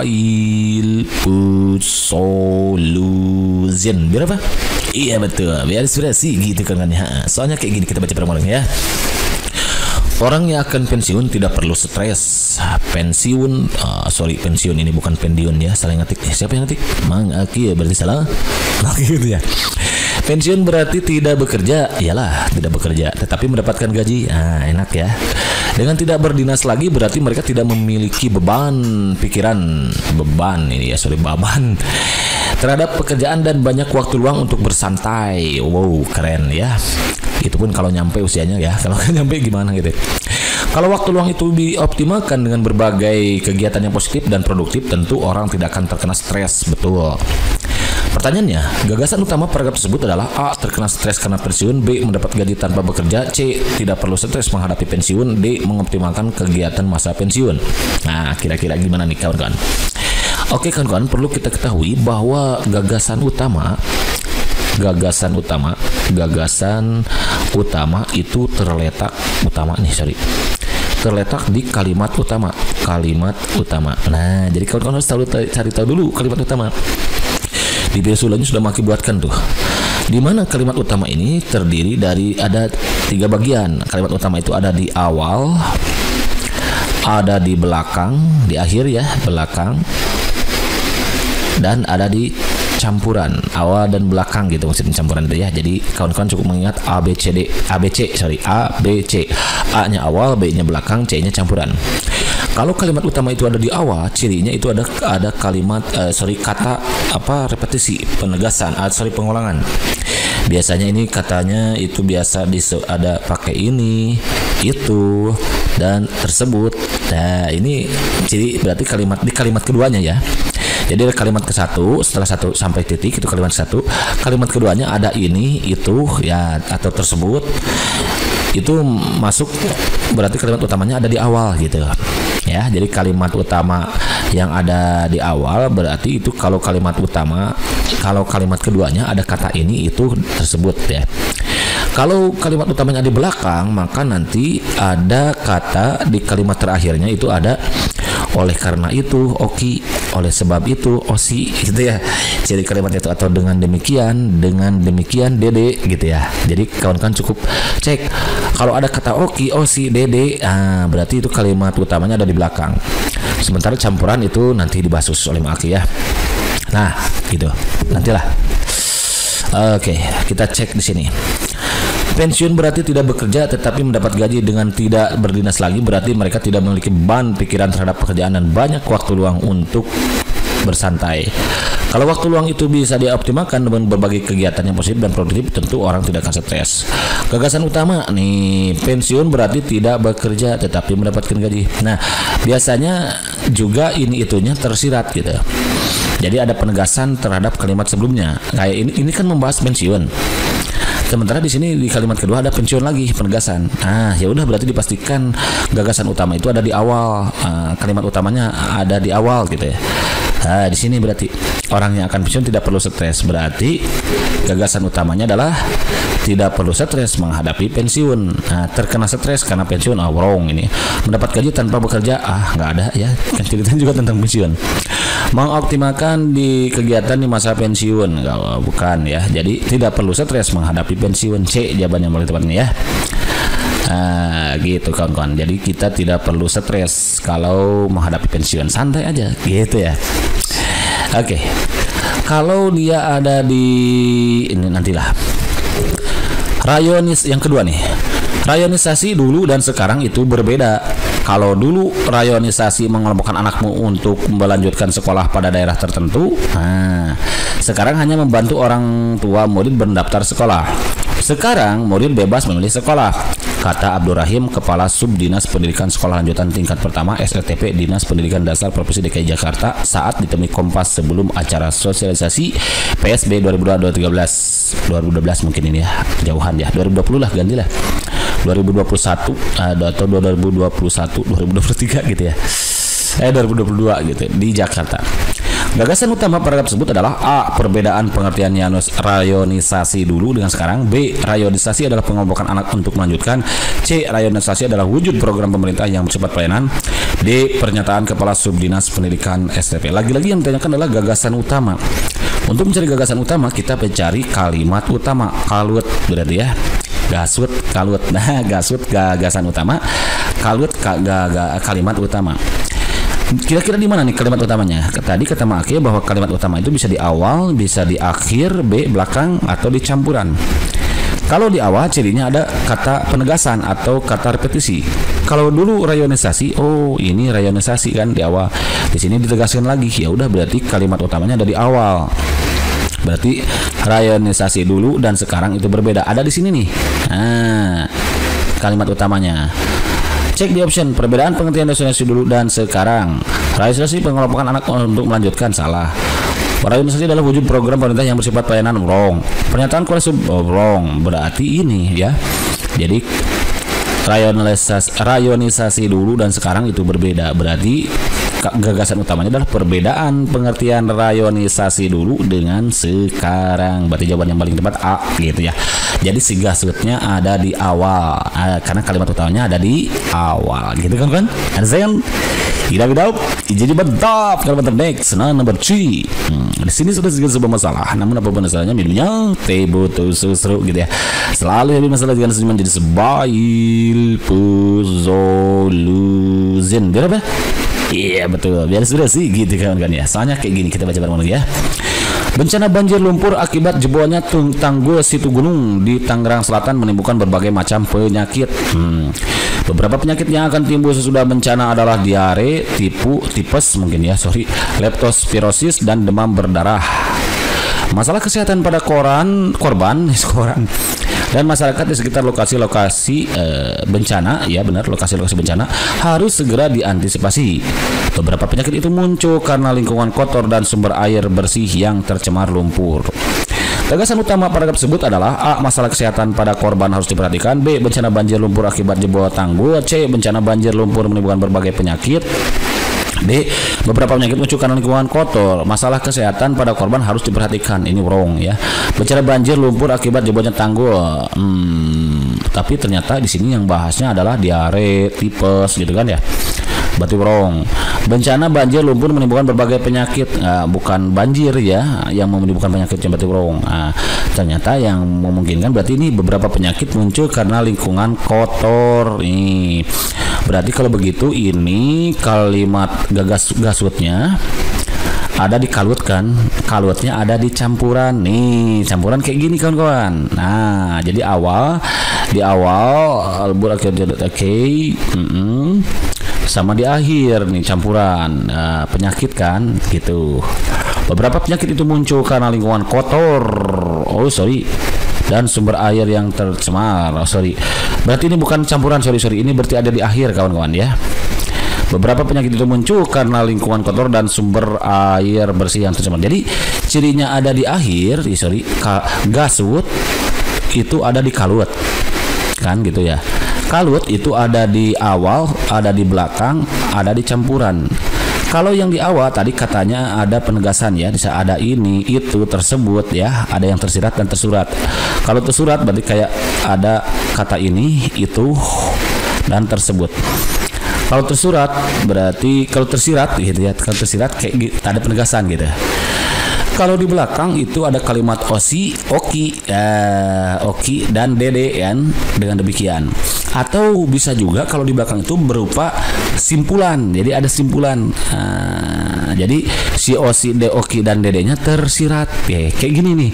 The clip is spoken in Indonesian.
Mobile Food Solution. Biar apa? Iya betul, biar inspirasi gitu kan ya. Soalnya kayak gini kita baca bareng-bareng ya. Orang yang akan pensiun tidak perlu stres. Pensiun ini bukan pendiun ya, salah ngetik. Siapa yang ngetik? Mang Aki ya, berarti salah. Gitu ya. Pensiun berarti tidak bekerja, iyalah tidak bekerja, tetapi mendapatkan gaji. Enak ya. Dengan tidak berdinas lagi berarti mereka tidak memiliki beban pikiran, beban terhadap pekerjaan dan banyak waktu luang untuk bersantai. Wow, keren ya. Itu pun kalau nyampe usianya ya. Kalau nggak nyampe gimana gitu. Kalau waktu luang itu dioptimalkan dengan berbagai kegiatan yang positif dan produktif, tentu orang tidak akan terkena stres. Betul. Pertanyaannya, gagasan utama paragraf tersebut adalah A. Terkena stres karena pensiun, B. Mendapat gaji tanpa bekerja, C. Tidak perlu stres menghadapi pensiun, D. Mengoptimalkan kegiatan masa pensiun. Nah, kira-kira gimana nih kawan-kawan? Oke kawan-kawan, perlu kita ketahui bahwa gagasan utama itu terletak di kalimat utama. Nah, jadi kawan-kawan harus cari tahu dulu kalimat utama. Di video sebelumnya sudah Maki buatkan tuh. Di mana kalimat utama ini terdiri dari ada 3 bagian. Kalimat utama itu ada di awal, ada di belakang, di akhir ya, belakang, dan ada di campuran, awal dan belakang gitu maksudnya campuran itu ya. Jadi kawan-kawan cukup mengingat A B C. A-nya awal, B-nya belakang, C-nya campuran. Kalau kalimat utama itu ada di awal, cirinya itu ada kalimat kata repetisi, penegasan, pengulangan. Biasanya ini katanya itu biasa ada pakai ini, itu, dan tersebut. Nah, ini ciri berarti di kalimat keduanya ya. Jadi ada kalimat ke-1, setelah 1 sampai titik itu kalimat 1. Kalimat keduanya ada ini, itu ya, atau tersebut. Itu masuk berarti kalimat utamanya ada di awal gitu. Ya, jadi kalimat utama yang ada di awal berarti itu kalau kalimat keduanya ada kata ini, itu, tersebut ya. Kalau kalimat utamanya di belakang, maka nanti ada kata di kalimat terakhirnya itu ada oleh karena itu, oki, oleh sebab itu, osi gitu ya. Jadi kalimat itu atau dengan demikian dede gitu ya. Jadi kawan-kawan cukup cek kalau ada kata oki, osi, dede, berarti itu kalimat utamanya ada di belakang. Sementara campuran itu nanti dibahas oleh Maki ya. Nah, gitu. Nantilah. Oke, kita cek di sini. Pensiun berarti tidak bekerja tetapi mendapat gaji. Dengan tidak berdinas lagi berarti mereka tidak memiliki beban pikiran terhadap pekerjaan dan banyak waktu luang untuk bersantai. Kalau waktu luang itu bisa dioptimalkan dengan berbagai kegiatan yang positif dan produktif, tentu orang tidak akan stres. Gagasan utama nih, pensiun berarti tidak bekerja tetapi mendapatkan gaji. Nah, biasanya juga itunya tersirat gitu. Jadi ada penegasan terhadap kalimat sebelumnya. Kayak ini kan membahas pensiun. Sementara di sini di kalimat kedua ada pensiun lagi, penegasan. Ya udah berarti dipastikan gagasan utama itu ada di awal. Kalimat utamanya ada di awal gitu ya. Di sini berarti orang yang akan pensiun tidak perlu stres. Berarti gagasan utamanya adalah tidak perlu stres menghadapi pensiun. Terkena stres karena pensiun, wrong ini. Mendapat gaji tanpa bekerja, nggak ada ya. Kan ceritanya juga tentang pensiun. Mengoptimalkan di kegiatan di masa pensiun, bukan ya. Jadi tidak perlu stres menghadapi pensiun. C jawabannya paling tepatnya ya. Gitu kawan-kawan. Jadi kita tidak perlu stres kalau menghadapi pensiun, santai aja gitu ya. Oke. Kalau dia ada di ini nantilah. Yang kedua nih. Rayonisasi dulu dan sekarang itu berbeda. Kalau dulu rayonisasi mengelompokkan anakmu untuk melanjutkan sekolah pada daerah tertentu, sekarang hanya membantu orang tua murid mendaftar sekolah. Sekarang murid bebas memilih sekolah, kata Abdul Rahim, Kepala Subdinas Pendidikan Sekolah Lanjutan Tingkat Pertama SLTP Dinas Pendidikan Dasar Provinsi DKI Jakarta saat ditemui Kompas sebelum acara sosialisasi PSB 2012 mungkin ini ya, kejauhan ya, 2020 lah, gantilah 2021 atau 2023 gitu ya, 2022 gitu di Jakarta. Gagasan utama paragraf tersebut adalah A. Perbedaan pengertian rayonisasi dulu dengan sekarang. B. Rayonisasi adalah pengelompokan anak untuk melanjutkan. C. Rayonisasi adalah wujud program pemerintah yang bersifat pelayanan. D. Pernyataan Kepala Subdinas Pendidikan STP. Lagi-lagi yang ditanyakan adalah gagasan utama. Untuk mencari gagasan utama, kita mencari kalimat utama. Kalut berarti ya. Gasut, kalut. Nah, gasut gagasan utama. Kalut kalimat utama. Kira-kira di mana nih kalimat utamanya? Tadi kata Make bahwa kalimat utama itu bisa di awal, bisa di akhir, B belakang, atau di campuran. Kalau di awal cirinya ada kata penegasan atau kata repetisi. Kalau dulu rayonisasi, oh ini rayonisasi kan di awal. Di sini ditegaskan lagi. Ya udah berarti kalimat utamanya ada di awal. Berarti rayonisasi dulu dan sekarang itu berbeda. Ada di sini nih. Nah, kalimat utamanya. Cek di option perbedaan pengertian rayonisasi dulu dan sekarang. Rayonisasi pengelompokan anak untuk melanjutkan, salah. Rayonisasi adalah wujud program pemerintah yang bersifat pelayanan, wrong. Pernyataan Kepala wrong. Berarti ini ya. Jadi rayonisasi dulu dan sekarang itu berbeda. Berarti gagasan utamanya adalah perbedaan pengertian rayonisasi dulu dengan sekarang. Berarti jawaban yang paling tepat A gitu ya. Jadi si gasutnya ada di awal karena kalimat utamanya ada di awal gitu kan? Ada saya tidak jadi bentap kalimat next. Nah, number 3. Di sini sudah segala sebuah masalah. Namun apapun masalahnya minumnya teh botol susu gitu ya. Selalu ada masalah dengan senyuman jadi sebail solution. Biar apa? Iya betul, biar sudah sih gitu kan ya. Soalnya kayak gini, kita baca bareng-bareng ya. Bencana banjir lumpur akibat jebolnya tanggul situ gunung di Tangerang Selatan menimbulkan berbagai macam penyakit. Beberapa penyakit yang akan timbul sesudah bencana adalah diare, tipes mungkin ya, leptospirosis dan demam berdarah. Masalah kesehatan pada korban dan masyarakat di sekitar lokasi-lokasi bencana, ya benar, lokasi-lokasi bencana harus segera diantisipasi. Beberapa penyakit itu muncul karena lingkungan kotor dan sumber air bersih yang tercemar lumpur. Gagasan utama paragraf tersebut adalah A. Masalah kesehatan pada korban harus diperhatikan. B. Bencana banjir lumpur akibat jebol tanggul. C. Bencana banjir lumpur menimbulkan berbagai penyakit. D. Beberapa penyakit muncul karena lingkungan kotor. Masalah kesehatan pada korban harus diperhatikan. Ini wrong ya. Bencana banjir lumpur akibat jebolnya tanggul. Tapi ternyata di sini yang bahasnya adalah diare, tipes gitu kan ya. Berarti wrong. Bencana banjir lumpur menimbulkan berbagai penyakit, bukan banjir ya yang menimbulkan penyakit, berarti wrong. Ternyata yang memungkinkan berarti ini beberapa penyakit muncul karena lingkungan kotor. Nih. Berarti kalau begitu ini kalimat gasutnya ada di kalut kan, kalutnya ada di campuran. Nih, campuran kayak gini kawan-kawan. Nah, jadi di awal sama di akhir nih campuran penyakit kan gitu. Beberapa penyakit itu muncul karena lingkungan kotor. Dan sumber air yang tercemar. Berarti ini bukan campuran, ini berarti ada di akhir kawan-kawan ya. Beberapa penyakit itu muncul karena lingkungan kotor dan sumber air bersih yang tercemar. Jadi cirinya ada di akhir, gasut itu ada di kalut. Kan gitu ya. Kalut itu ada di awal, ada di belakang, ada di campuran. Kalau yang di awal tadi katanya ada penegasan ya, bisa ada ini, itu, tersebut ya, ada yang tersirat dan tersurat. Kalau tersurat berarti kayak ada kata ini, itu, dan tersebut. Kalau tersurat berarti kalau tersirat gitu ya, kalau tersirat kayak ada penegasan gitu. Kalau di belakang itu ada kalimat oki dan dede kan, dengan demikian. Atau bisa juga kalau di belakang itu berupa simpulan, jadi ada simpulan. Jadi si oki dan dedenya tersirat, kayak gini nih.